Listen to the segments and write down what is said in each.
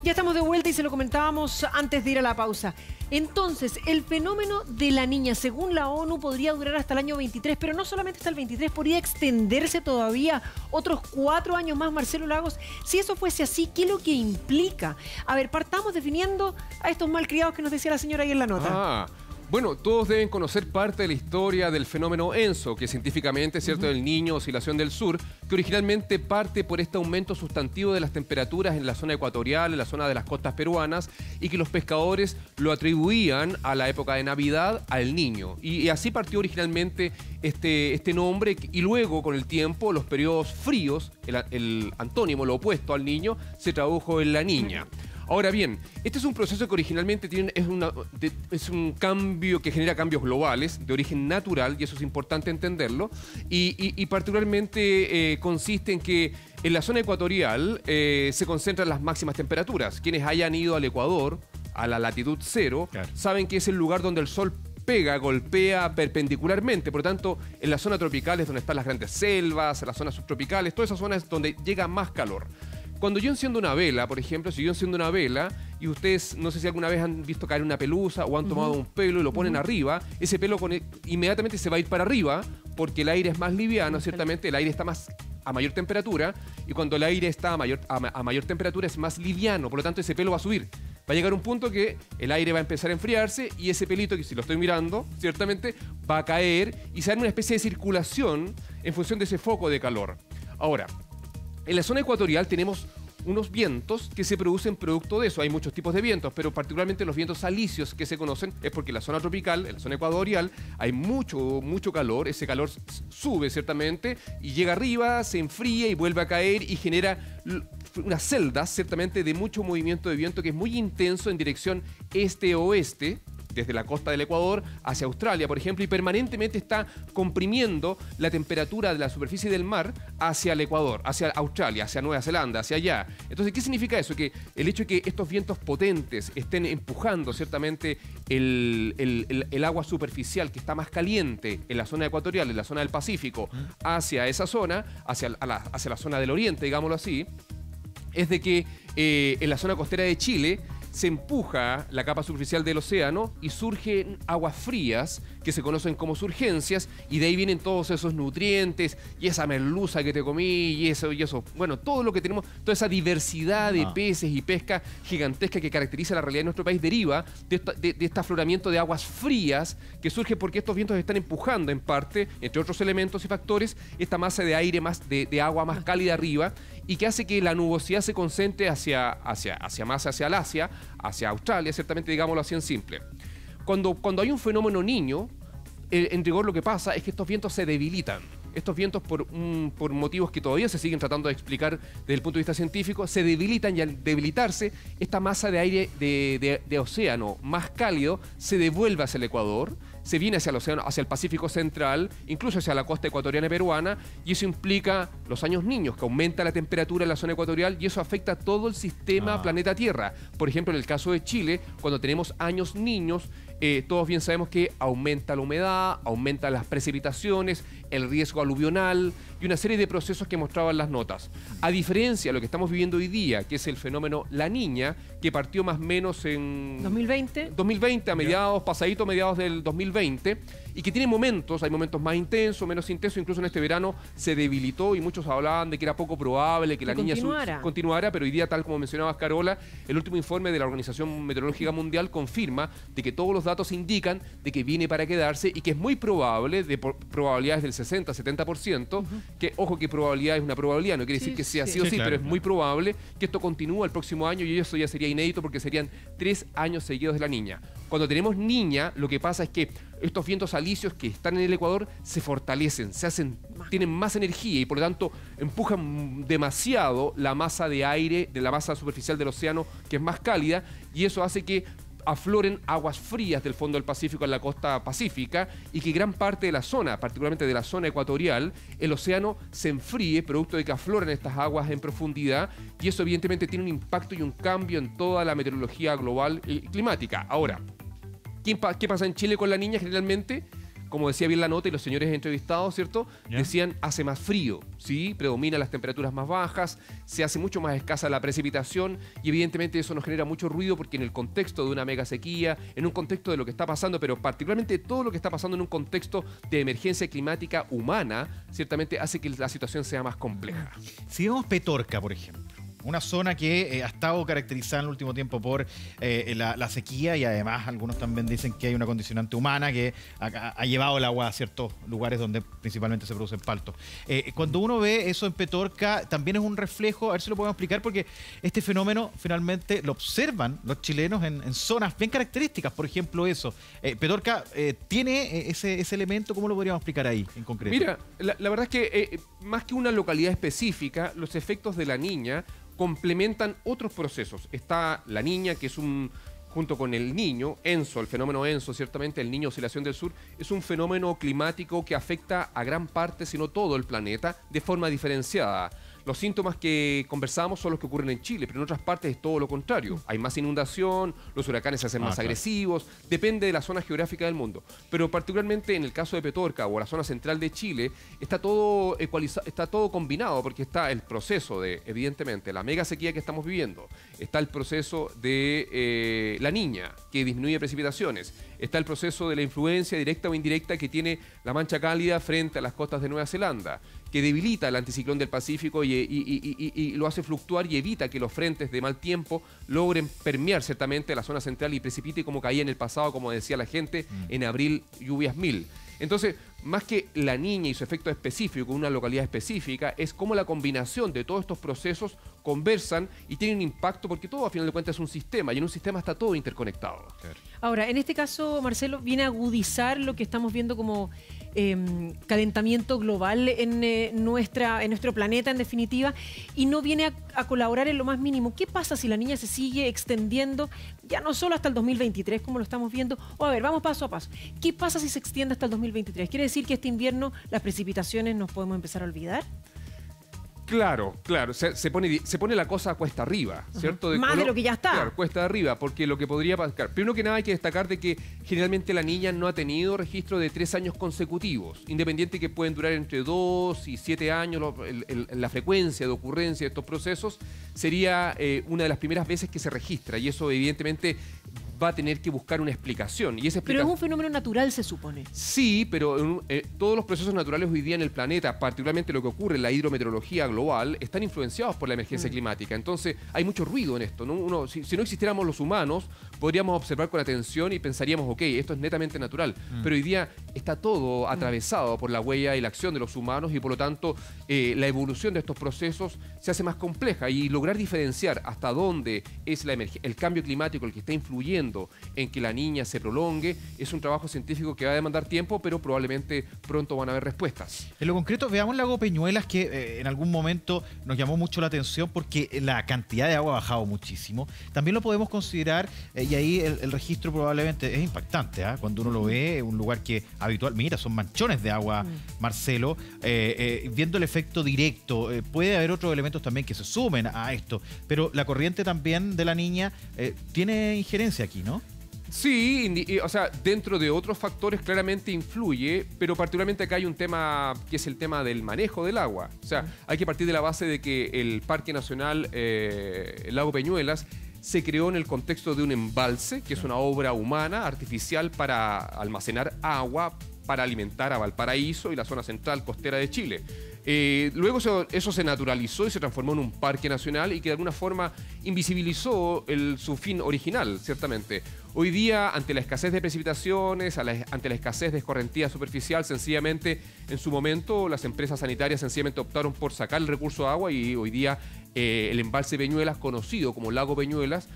Ya estamos de vuelta y se lo comentábamos antes de ir a la pausa. Entonces, el fenómeno de la niña, según la ONU, podría durar hasta el año 23, pero no solamente hasta el 23, podría extenderse todavía otros 4 años más, Marcelo Lagos. Si eso fuese así, ¿qué es lo que implica? A ver, partamos definiendo a estos malcriados que nos decía la señora ahí en la nota. Bueno, todos deben conocer parte de la historia del fenómeno ENSO, que científicamente es cierto, del Niño, oscilación del sur, que originalmente parte por este aumento sustantivo de las temperaturas en la zona ecuatorial, en la zona de las costas peruanas, y que los pescadores lo atribuían a la época de Navidad al Niño. Y así partió originalmente este nombre, y luego con el tiempo, los periodos fríos, el antónimo, lo opuesto al Niño, se tradujo en la Niña. Ahora bien, este es un proceso que originalmente es un cambio que genera cambios globales de origen natural, y eso es importante entenderlo, y particularmente consiste en que en la zona ecuatorial se concentran las máximas temperaturas. Quienes hayan ido al Ecuador, a la latitud cero, claro, saben que es el lugar donde el sol golpea perpendicularmente. Por lo tanto, en la zona tropical es donde están las grandes selvas, en las zonas subtropicales, todas esas zonas donde llega más calor. Cuando yo enciendo una vela, por ejemplo, si yo enciendo una vela y ustedes, no sé si alguna vez han visto caer una pelusa o han tomado un pelo y lo ponen arriba, ese pelo inmediatamente se va a ir para arriba porque el aire es más liviano, ciertamente el aire está más a mayor temperatura, y cuando el aire está a mayor temperatura es más liviano, por lo tanto ese pelo va a subir. Va a llegar un punto que el aire va a empezar a enfriarse y ese pelito, que si lo estoy mirando, ciertamente va a caer y se da una especie de circulación en función de ese foco de calor. Ahora, en la zona ecuatorial tenemos unos vientos que se producen producto de eso. Hay muchos tipos de vientos, pero particularmente los vientos alisios que se conocen es porque en la zona tropical, en la zona ecuatorial, hay mucho calor. Ese calor sube ciertamente y llega arriba, se enfría y vuelve a caer y genera unas celdas ciertamente de mucho movimiento de viento que es muy intenso en dirección este-oeste, desde la costa del Ecuador hacia Australia, por ejemplo, y permanentemente está comprimiendo la temperatura de la superficie del mar hacia el Ecuador, hacia Australia, hacia Nueva Zelanda, hacia allá. Entonces, ¿qué significa eso? Que el hecho de que estos vientos potentes estén empujando ciertamente el agua superficial que está más caliente en la zona ecuatorial, en la zona del Pacífico, hacia esa zona, hacia la zona del oriente, digámoslo así, es de que en la zona costera de Chile se empuja la capa superficial del océano y surgen aguas frías que se conocen como surgencias, y de ahí vienen todos esos nutrientes y esa merluza que te comí y eso, bueno, todo lo que tenemos, toda esa diversidad de peces y pesca gigantesca que caracteriza la realidad de nuestro país deriva de este afloramiento de aguas frías que surge porque estos vientos están empujando en parte, entre otros elementos y factores, esta masa de aire de agua más cálida arriba, y que hace que la nubosidad se concentre hacia el Asia, hacia Australia, ciertamente, digámoslo así en simple. Cuando hay un fenómeno Niño, en rigor lo que pasa es que estos vientos se debilitan. Estos vientos, por motivos que todavía se siguen tratando de explicar desde el punto de vista científico, se debilitan, y al debilitarse, esta masa de aire de océano más cálido se devuelve hacia el Ecuador, se viene hacia el océano, hacia el Pacífico Central, incluso hacia la costa ecuatoriana y peruana, y eso implica los años niños, que aumenta la temperatura en la zona ecuatorial, y eso afecta a todo el sistema planeta Tierra. Por ejemplo, en el caso de Chile, cuando tenemos años niños, todos bien sabemos que aumenta la humedad, aumentan las precipitaciones, el riesgo aluvional y una serie de procesos que mostraban las notas. A diferencia de lo que estamos viviendo hoy día, que es el fenómeno La Niña, que partió más o menos en 2020, pasadito mediados del 2020, y que tiene momentos, hay momentos más intensos, menos intensos, incluso en este verano se debilitó y muchos hablaban de que era poco probable que la niña continuara, pero hoy día, tal como mencionabas, Carola, el último informe de la Organización Meteorológica Mundial confirma de que todos los datos indican de que viene para quedarse y que es muy probable, de probabilidades del 60-70%, que, ojo, que probabilidad es una probabilidad, no quiere decir que sea sí o sí, pero es muy probable que esto continúe el próximo año, y eso ya sería inédito porque serían 3 años seguidos de La Niña. Cuando tenemos Niña, lo que pasa es que estos vientos alisios que están en el Ecuador se fortalecen, tienen más energía y por lo tanto empujan demasiado la masa de aire, de la masa superficial del océano, que es más cálida, y eso hace que afloren aguas frías del fondo del Pacífico en la costa pacífica, y que gran parte de la zona, particularmente de la zona ecuatorial, el océano se enfríe producto de que afloran estas aguas en profundidad, y eso evidentemente tiene un impacto y un cambio en toda la meteorología global y climática. Ahora, ¿qué pasa en Chile con La Niña generalmente? como decía bien la nota y los señores entrevistados, ¿cierto? ¿Ya? Decían, hace más frío, ¿sí? Predominan las temperaturas más bajas, se hace mucho más escasa la precipitación y evidentemente eso nos genera mucho ruido porque en el contexto de una mega sequía, en un contexto de lo que está pasando, pero particularmente todo lo que está pasando en un contexto de emergencia climática humana, ciertamente hace que la situación sea más compleja. Si vemos Petorca, por ejemplo, una zona que ha estado caracterizada en el último tiempo por la sequía y además algunos también dicen que hay una condicionante humana que ha llevado el agua a ciertos lugares donde principalmente se producen paltos. Cuando uno ve eso en Petorca, también es un reflejo, a ver si lo podemos explicar, porque este fenómeno finalmente lo observan los chilenos en zonas bien características, por ejemplo eso. Petorca tiene ese elemento, ¿cómo lo podríamos explicar ahí en concreto? Mira, la verdad es que más que una localidad específica, los efectos de la niña complementan otros procesos. Está la niña, que es junto con el niño, ENSO, el fenómeno ENSO, ciertamente el Niño Oscilación del Sur, es un fenómeno climático que afecta a gran parte, si no todo el planeta, de forma diferenciada. Los síntomas que conversamos son los que ocurren en Chile, pero en otras partes es todo lo contrario. Hay más inundación, los huracanes se hacen más agresivos, depende de la zona geográfica del mundo. Pero particularmente en el caso de Petorca o la zona central de Chile, está todo está todo combinado, porque está el proceso de, evidentemente, la mega sequía que estamos viviendo, está el proceso de la niña, que disminuye precipitaciones, está el proceso de la influencia directa o indirecta que tiene la mancha cálida frente a las costas de Nueva Zelanda, que debilita el anticiclón del Pacífico y lo hace fluctuar y evita que los frentes de mal tiempo logren permear ciertamente la zona central y precipite como caía en el pasado, como decía la gente, en abril, lluvias 1000. Entonces, más que la niña y su efecto específico en una localidad específica, es cómo la combinación de todos estos procesos conversan y tienen un impacto, porque todo a final de cuentas es un sistema y en un sistema está todo interconectado. Ahora, en este caso, Marcelo, viene a agudizar lo que estamos viendo como calentamiento global en nuestro planeta, en definitiva, y no viene a colaborar en lo más mínimo. ¿Qué pasa si la niña se sigue extendiendo, ya no solo hasta el 2023, como lo estamos viendo? O a ver, vamos paso a paso. ¿Qué pasa si se extiende hasta el 2023? ¿Quiere decir que este invierno las precipitaciones nos podemos empezar a olvidar? Claro, se pone la cosa cuesta arriba, ¿cierto? Más de lo que ya está. Claro, cuesta arriba, porque lo que podría pasar... Primero que nada hay que destacar de que generalmente la niña no ha tenido registro de 3 años consecutivos, independiente que pueden durar entre 2 y 7 años, la frecuencia de ocurrencia de estos procesos sería una de las primeras veces que se registra, y eso evidentemente va a tener que buscar una explicación. Y esa Pero es un fenómeno natural, se supone. Sí, pero todos los procesos naturales hoy día en el planeta, particularmente lo que ocurre en la hidrometeorología global, están influenciados por la emergencia climática. Entonces, hay mucho ruido en esto, ¿no? Si no existiéramos los humanos, podríamos observar con atención y pensaríamos, ok, esto es netamente natural. Pero hoy día está todo atravesado por la huella y la acción de los humanos y por lo tanto la evolución de estos procesos se hace más compleja, y lograr diferenciar hasta dónde es el cambio climático el que está influyendo en que la niña se prolongue es un trabajo científico que va a demandar tiempo, pero probablemente pronto van a haber respuestas. En lo concreto, veamos el lago Peñuelas, que en algún momento nos llamó mucho la atención porque la cantidad de agua ha bajado muchísimo. También lo podemos considerar, y ahí el registro probablemente es impactante, cuando uno lo ve, un lugar que habitual, mira, son manchones de agua, Marcelo, viendo el efecto directo, puede haber otros elementos también que se sumen a esto, pero la corriente también de la niña tiene injerencia aquí, ¿no? Sí, o sea, dentro de otros factores claramente influye, pero particularmente acá hay un tema que es el tema del manejo del agua. O sea, hay que partir de la base de que el Parque Nacional el Lago Peñuelas se creó en el contexto de un embalse, que es una obra humana, artificial, para almacenar agua, para alimentar a Valparaíso y la zona central costera de Chile. Luego eso se naturalizó y se transformó en un parque nacional y que de alguna forma invisibilizó su fin original, ciertamente. Hoy día, ante la escasez de precipitaciones, ante la escasez de escorrentía superficial, sencillamente, en su momento, las empresas sanitarias sencillamente optaron por sacar el recurso de agua y hoy día el embalse Peñuelas, conocido como Lago Peñuelas,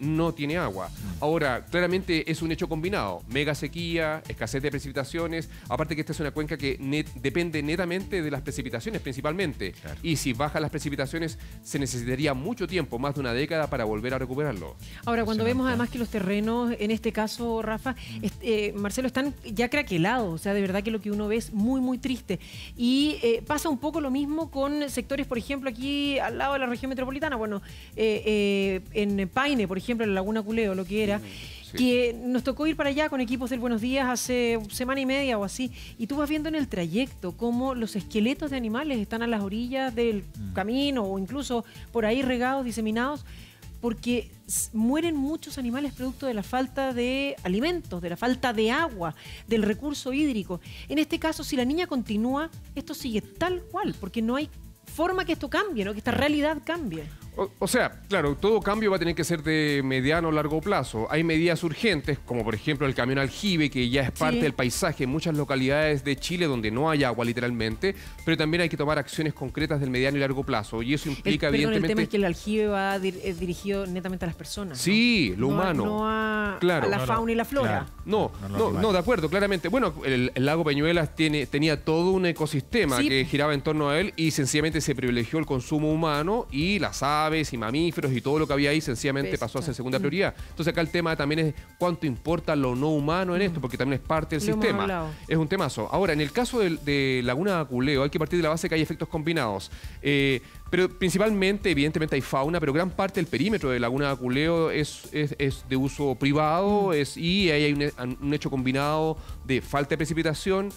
no tiene agua. Ahora, claramente es un hecho combinado. Mega sequía, escasez de precipitaciones, aparte que esta es una cuenca que depende netamente de las precipitaciones principalmente. Claro. Y si bajan las precipitaciones, se necesitaría mucho tiempo, más de una década, para volver a recuperarlo. Ahora, cuando vemos además que los terrenos, en este caso, Rafa, Marcelo, están ya craquelados, o sea, de verdad que lo que uno ve es muy, muy triste. Y pasa un poco lo mismo con sectores, por ejemplo, aquí al lado de la región metropolitana, bueno, en Paine, por ejemplo, en la Laguna Culeo, lo que era. que nos tocó ir para allá con equipos del Buenos Días hace semana y media o así, y tú vas viendo en el trayecto cómo los esqueletos de animales están a las orillas del camino o incluso por ahí regados, diseminados, porque mueren muchos animales producto de la falta de alimentos, de la falta de agua, del recurso hídrico. En este caso, si la niña continúa, esto sigue tal cual, porque no hay forma que esto cambie, ¿no? Que esta realidad cambie. O sea, claro, todo cambio va a tener que ser de mediano o largo plazo. Hay medidas urgentes, como por ejemplo el camión aljibe, que ya es parte del paisaje en muchas localidades de Chile donde no hay agua literalmente, pero también hay que tomar acciones concretas del mediano y largo plazo. Y eso implica, evidentemente... El tema es que el aljibe va dirigido netamente a las personas, ¿no? Sí, lo humano. No a la Claro. fauna y la flora. Claro. No, de acuerdo, claramente. Bueno, el lago Peñuelas tenía todo un ecosistema que giraba en torno a él y sencillamente se privilegió el consumo humano y las aves y mamíferos y todo lo que había ahí sencillamente pasó a ser segunda prioridad. Entonces acá el tema también es cuánto importa lo no humano en esto, porque también es parte del sistema. Es un temazo. Ahora, en el caso de Laguna de Aculeo hay que partir de la base que hay efectos combinados. Pero principalmente, evidentemente hay fauna, pero gran parte del perímetro de Laguna de Aculeo es de uso privado y ahí hay un hecho combinado de falta de precipitación,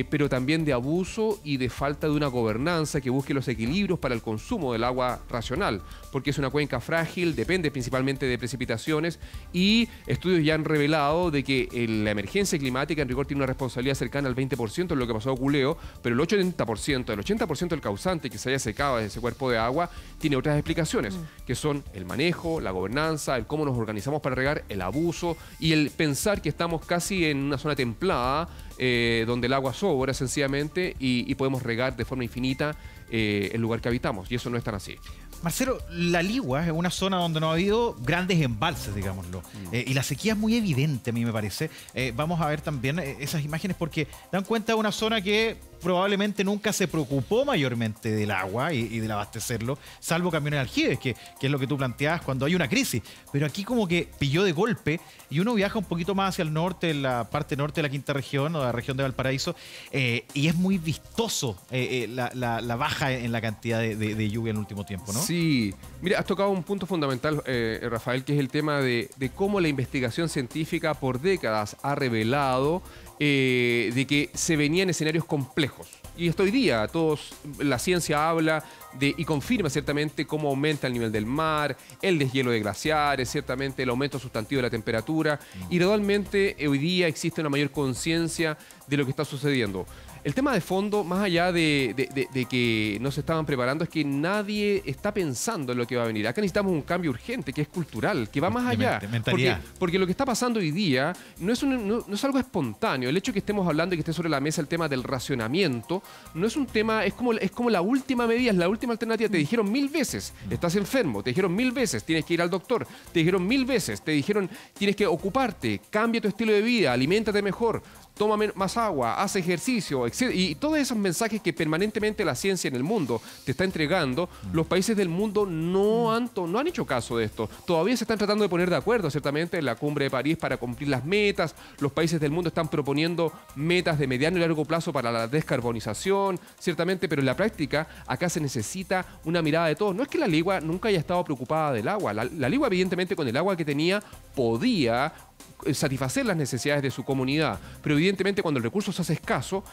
pero también de abuso y de falta de una gobernanza que busque los equilibrios para el consumo del agua racional, porque es una cuenca frágil, depende principalmente de precipitaciones y estudios ya han revelado de que la emergencia climática en rigor tiene una responsabilidad cercana al 20% de lo que pasó a Aculeo, pero el 80% del causante que se haya secado de ese cuerpo de agua tiene otras explicaciones, que son el manejo, la gobernanza, el cómo nos organizamos para regar, el abuso y el pensar que estamos casi en una zona templada donde el agua sobra sencillamente y podemos regar de forma infinita el lugar que habitamos, y eso no es tan así. Marcelo, La Ligua es una zona donde no ha habido grandes embalses, digámoslo. Y la sequía es muy evidente, a mí me parece. Vamos a ver también esas imágenes porque dan cuenta de una zona que probablemente nunca se preocupó mayormente del agua y del abastecerlo, salvo camiones aljibes, que es lo que tú planteabas cuando hay una crisis. Pero aquí como que pilló de golpe y uno viaja un poquito más hacia el norte, en la parte norte de la quinta región o de la región de Valparaíso, y es muy vistoso la baja en la cantidad de lluvia en el último tiempo, ¿no? Sí, mira, has tocado un punto fundamental, Rafael, que es el tema de cómo la investigación científica por décadas ha revelado de que se venían escenarios complejos. Y hasta hoy día la ciencia habla y confirma ciertamente cómo aumenta el nivel del mar, el deshielo de glaciares, ciertamente el aumento sustantivo de la temperatura. Y gradualmente hoy día existe una mayor conciencia de lo que está sucediendo. El tema de fondo, más allá de que no se estaban preparando, es que nadie está pensando en lo que va a venir. Acá necesitamos un cambio urgente, que es cultural, que va más allá. Porque lo que está pasando hoy día no es algo espontáneo. El hecho de que estemos hablando y que esté sobre la mesa el tema del racionamiento, no es un tema, es como la última medida, es la última alternativa. Te dijeron 1000 veces, estás enfermo, te dijeron 1000 veces, tienes que ir al doctor, te dijeron 1000 veces, te dijeron, tienes que ocuparte, cambia tu estilo de vida, aliméntate mejor, toma más agua, haz ejercicio, etc. Y todos esos mensajes que permanentemente la ciencia en el mundo te está entregando, los países del mundo no han hecho caso de esto. Todavía se están tratando de poner de acuerdo, ciertamente, en la cumbre de París para cumplir las metas. Los países del mundo están proponiendo metas de mediano y largo plazo para la descarbonización, ciertamente, pero en la práctica acá se necesita una mirada de todos. No es que la Ligua nunca haya estado preocupada del agua. La Ligua, evidentemente, con el agua que tenía, podía satisfacer las necesidades de su comunidad, pero evidentemente cuando el recurso se hace escaso,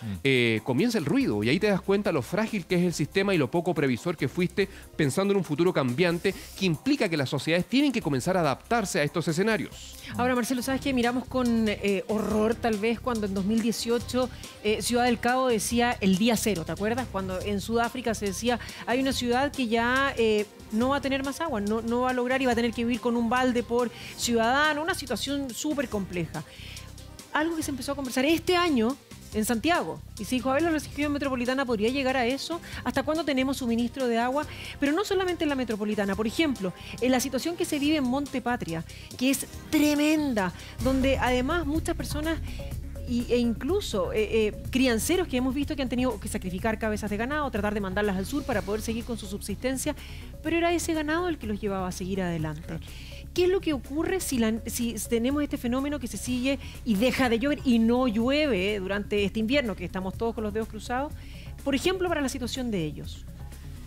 comienza el ruido y ahí te das cuenta lo frágil que es el sistema y lo poco previsor que fuiste pensando en un futuro cambiante que implica que las sociedades tienen que comenzar a adaptarse a estos escenarios. Ahora, Marcelo, ¿sabes qué? Miramos con horror tal vez cuando en 2018 Ciudad del Cabo decía el día cero, ¿te acuerdas? Cuando en Sudáfrica se decía hay una ciudad que ya no va a tener más agua, no va a lograr y va a tener que vivir con un balde por ciudadano, una situación súper compleja. Algo que se empezó a conversar este año en Santiago. Y se dijo, a ver, la región metropolitana podría llegar a eso. ¿Hasta cuándo tenemos suministro de agua? Pero no solamente en la metropolitana. Por ejemplo, en la situación que se vive en Monte Patria, que es tremenda, donde además muchas personas e incluso crianceros que hemos visto que han tenido que sacrificar cabezas de ganado, tratar de mandarlas al sur para poder seguir con su subsistencia, pero era ese ganado el que los llevaba a seguir adelante. ¿Qué es lo que ocurre si tenemos este fenómeno que se sigue y deja de llover y no llueve durante este invierno, que estamos todos con los dedos cruzados? Por ejemplo, para la situación de ellos.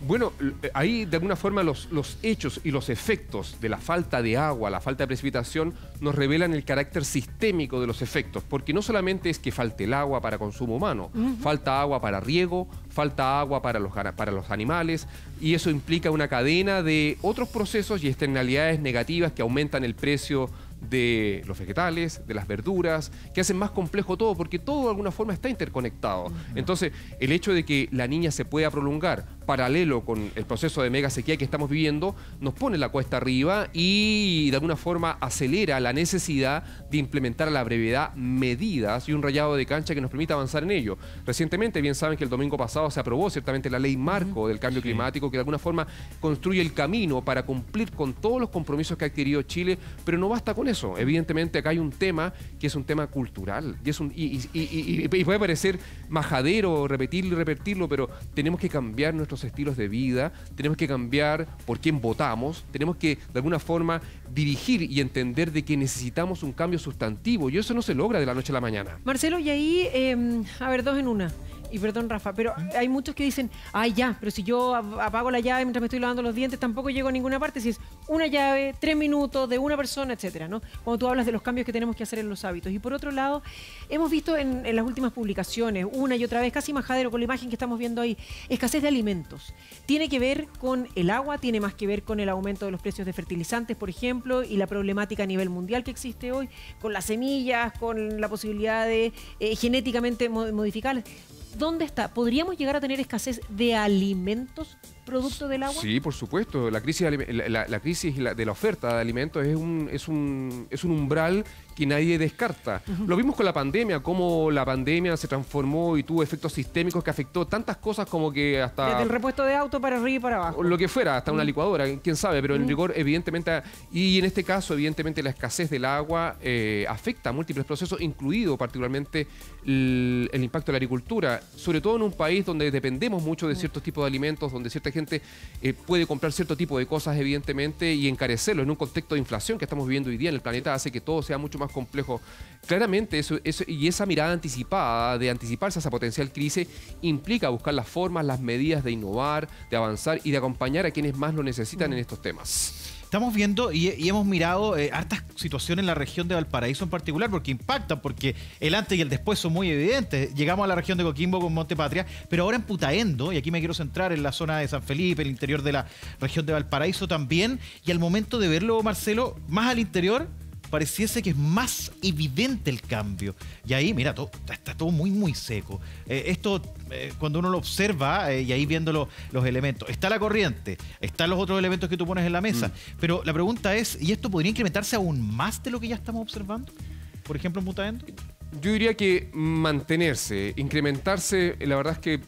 Bueno, ahí de alguna forma los hechos y los efectos de la falta de agua, la falta de precipitación, nos revelan el carácter sistémico de los efectos, porque no solamente es que falte el agua para consumo humano, falta agua para riego, falta agua para los animales, y eso implica una cadena de otros procesos y externalidades negativas que aumentan el precio de los vegetales, de las verduras, que hacen más complejo todo, porque todo de alguna forma está interconectado. Entonces, el hecho de que la niña se pueda prolongar paralelo con el proceso de mega sequía que estamos viviendo, nos pone la cuesta arriba y de alguna forma acelera la necesidad de implementar a la brevedad medidas y un rayado de cancha que nos permita avanzar en ello. Recientemente, bien saben que el domingo pasado se aprobó ciertamente la ley marco del cambio climático, que de alguna forma construye el camino para cumplir con todos los compromisos que ha adquirido Chile, pero no basta con eso. Evidentemente acá hay un tema que es un tema cultural y puede parecer majadero repetirlo y repetirlo, pero tenemos que cambiar nuestros estilos de vida, tenemos que cambiar por quién votamos, tenemos que de alguna forma dirigir y entender de que necesitamos un cambio sustantivo, y eso no se logra de la noche a la mañana. Marcelo, y ahí, a ver, dos en una. Y perdón, Rafa, pero hay muchos que dicen, ay, ya, pero si yo apago la llave mientras me estoy lavando los dientes, tampoco llego a ninguna parte. Si es una llave, 3 minutos de una persona, etcétera, ¿no? Cuando tú hablas de los cambios que tenemos que hacer en los hábitos. Y por otro lado, hemos visto en las últimas publicaciones, una y otra vez, casi majadero con la imagen que estamos viendo ahí, escasez de alimentos. Tiene que ver con el agua, tiene más que ver con el aumento de los precios de fertilizantes, por ejemplo, y la problemática a nivel mundial que existe hoy, con las semillas, con la posibilidad de genéticamente modificarlas. ¿Dónde está? ¿Podríamos llegar a tener escasez de alimentos producto del agua? Sí, por supuesto. La crisis de la oferta de alimentos es un umbral que nadie descarta. Lo vimos con la pandemia, cómo la pandemia se transformó y tuvo efectos sistémicos que afectó tantas cosas como que hasta... Desde el repuesto de auto para arriba y para abajo. Lo que fuera, hasta una licuadora, quién sabe, pero en rigor, evidentemente, y en este caso, evidentemente, la escasez del agua afecta a múltiples procesos, incluido particularmente el impacto de la agricultura, sobre todo en un país donde dependemos mucho de ciertos tipos de alimentos, donde cierta gente puede comprar cierto tipo de cosas, evidentemente, y encarecerlo en un contexto de inflación que estamos viviendo hoy día en el planeta, hace que todo sea mucho más complejo. Claramente, eso, y esa mirada anticipada, de anticiparse a esa potencial crisis, implica buscar las formas, las medidas de innovar, de avanzar y de acompañar a quienes más lo necesitan en estos temas. Estamos viendo y hemos mirado hartas situaciones en la región de Valparaíso en particular, porque impactan, porque el antes y el después son muy evidentes. Llegamos a la región de Coquimbo con Monte Patria, pero ahora en Putaendo, y aquí me quiero centrar en la zona de San Felipe, el interior de la región de Valparaíso también, y al momento de verlo, Marcelo, más al interior, pareciese que es más evidente el cambio. Y ahí, mira, está todo muy, muy seco. Cuando uno lo observa, y ahí viendo los elementos, está la corriente, están los otros elementos que tú pones en la mesa. Pero la pregunta es, ¿y esto podría incrementarse aún más de lo que ya estamos observando? Por ejemplo, en Putaendo. Yo diría que mantenerse, incrementarse, la verdad es que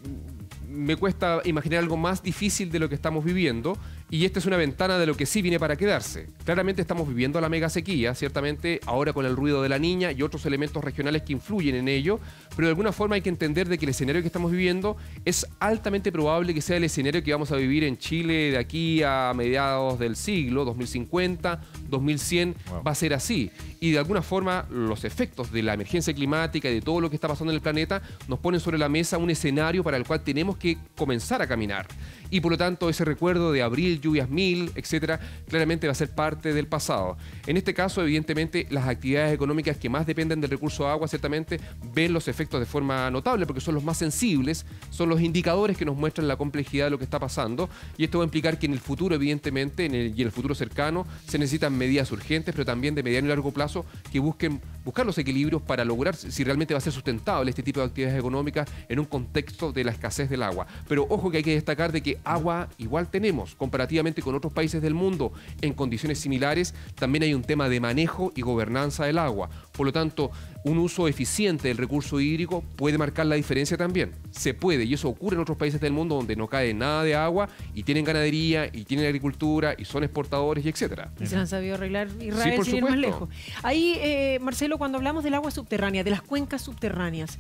me cuesta imaginar algo más difícil de lo que estamos viviendo, y esta es una ventana de lo que sí viene para quedarse. Claramente estamos viviendo la mega sequía, ciertamente ahora con el ruido de la niña y otros elementos regionales que influyen en ello, pero de alguna forma hay que entender de que el escenario que estamos viviendo es altamente probable que sea el escenario que vamos a vivir en Chile de aquí a mediados del siglo, 2050, 2100, va a ser así. Y de alguna forma los efectos de la emergencia climática y de todo lo que está pasando en el planeta nos ponen sobre la mesa un escenario para el cual tenemos que comenzar a caminar. Y por lo tanto ese recuerdo de abril, lluvias 1000, etcétera, claramente va a ser parte del pasado. En este caso, evidentemente, las actividades económicas que más dependen del recurso de agua, ciertamente, ven los efectos de forma notable, porque son los más sensibles, son los indicadores que nos muestran la complejidad de lo que está pasando, y esto va a implicar que en el futuro, evidentemente, y en el futuro cercano, se necesitan medidas urgentes, pero también de mediano y largo plazo, que buscar los equilibrios para lograr si realmente va a ser sustentable este tipo de actividades económicas en un contexto de la escasez del agua. Pero ojo que hay que destacar de que agua igual tenemos, comparativamente con otros países del mundo en condiciones similares. También hay un tema de manejo y gobernanza del agua. Por lo tanto, un uso eficiente del recurso hídrico puede marcar la diferencia también. Se puede, y eso ocurre en otros países del mundo donde no cae nada de agua y tienen ganadería y tienen agricultura y son exportadores y etcétera. Y se han sabido arreglar Israel sin ir más lejos. Ahí, Marcelo, cuando hablamos del agua subterránea, de las cuencas subterráneas,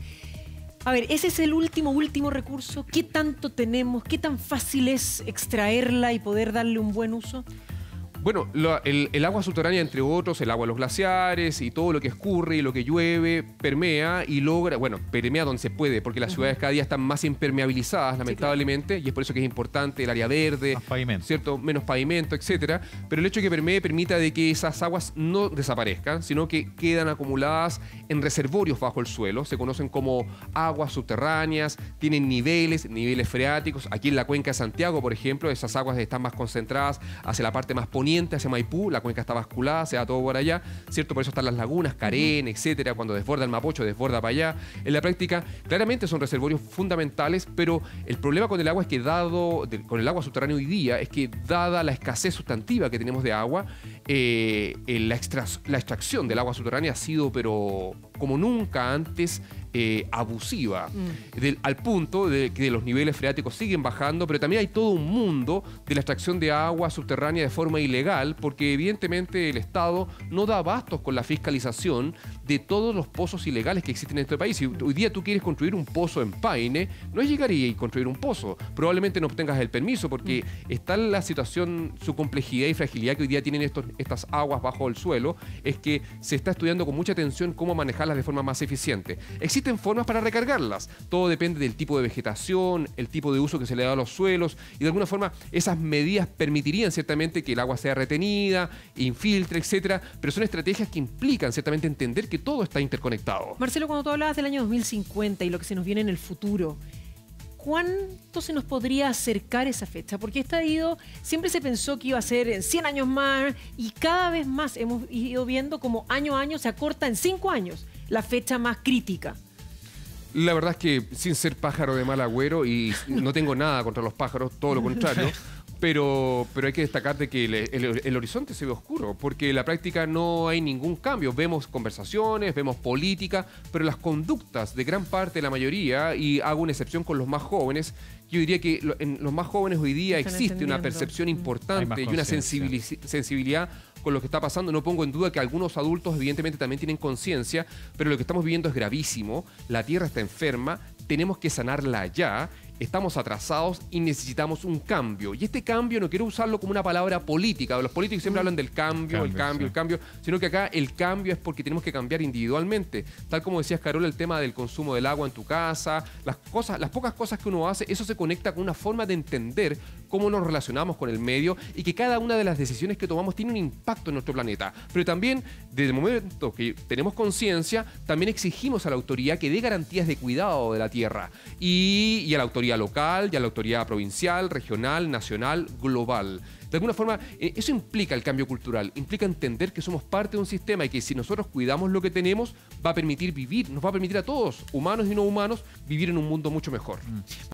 a ver, ese es el último recurso. ¿Qué tanto tenemos? ¿Qué tan fácil es extraerla y poder darle un buen uso? Bueno, el agua subterránea, entre otros, el agua de los glaciares y todo lo que escurre y lo que llueve, permea y logra, bueno, permea donde se puede, porque las ciudades cada día están más impermeabilizadas, lamentablemente, sí, claro. Y es por eso que es importante el área verde, más pavimento, ¿cierto? Menos pavimento, etcétera. Pero el hecho de que permee permita de que esas aguas no desaparezcan, sino que quedan acumuladas en reservorios bajo el suelo, se conocen como aguas subterráneas, tienen niveles freáticos. Aquí en la cuenca de Santiago, por ejemplo, esas aguas están más concentradas hacia la parte más poniente, hacia Maipú, la cuenca está basculada, se da todo por allá, ¿cierto? Por eso están las lagunas, Carén, etcétera, cuando desborda el Mapocho, desborda para allá. En la práctica, claramente son reservorios fundamentales, pero el problema con el agua es que con el agua subterránea hoy día, es que dada la escasez sustantiva que tenemos de agua, la extracción del agua subterránea ha sido, pero como nunca antes, abusiva, al punto de que los niveles freáticos siguen bajando, pero también hay todo un mundo de la extracción de agua subterránea de forma ilegal, porque evidentemente el Estado no da abastos con la fiscalización de todos los pozos ilegales que existen en este país. Si hoy día tú quieres construir un pozo en Paine, no es llegar y construir un pozo, probablemente no obtengas el permiso, porque está la situación, su complejidad y fragilidad que hoy día tienen estas aguas bajo el suelo, es que se está estudiando con mucha atención cómo manejarlas de forma más eficiente. Existen formas para recargarlas. Todo depende del tipo de vegetación, el tipo de uso que se le da a los suelos, y de alguna forma esas medidas permitirían ciertamente que el agua sea retenida, infiltre, etcétera, pero son estrategias que implican ciertamente entender que todo está interconectado. Marcelo, cuando tú hablabas del año 2050 y lo que se nos viene en el futuro, ¿cuánto se nos podría acercar esa fecha? Porque siempre se pensó que iba a ser en 100 años más, y cada vez más hemos ido viendo como año a año se acorta en 5 años la fecha más crítica. La verdad es que, sin ser pájaro de mal agüero, y no tengo nada contra los pájaros, todo lo contrario, pero hay que destacar de que el horizonte se ve oscuro, porque en la práctica no hay ningún cambio. Vemos conversaciones, vemos política, pero las conductas de gran parte de la mayoría, y hago una excepción con los más jóvenes, yo diría que en los más jóvenes hoy día existe una percepción importante y una sensibilidad con lo que está pasando. No pongo en duda que algunos adultos evidentemente también tienen conciencia, pero lo que estamos viviendo es gravísimo. La Tierra está enferma, tenemos que sanarla ya. Estamos atrasados y necesitamos un cambio. Y este cambio no quiero usarlo como una palabra política. Los políticos siempre hablan del cambio, el cambio, sino que acá el cambio es porque tenemos que cambiar individualmente. Tal como decías, Carola, el tema del consumo del agua en tu casa, las pocas cosas que uno hace, eso se conecta con una forma de entender cómo nos relacionamos con el medio, y que cada una de las decisiones que tomamos tiene un impacto en nuestro planeta. Pero también, desde el momento que tenemos conciencia, también exigimos a la autoridad que dé garantías de cuidado de la tierra, y a la autoridad local, y a la autoridad provincial, regional, nacional, global. De alguna forma, eso implica el cambio cultural, implica entender que somos parte de un sistema, y que si nosotros cuidamos lo que tenemos, va a permitir vivir, nos va a permitir a todos, humanos y no humanos, vivir en un mundo mucho mejor.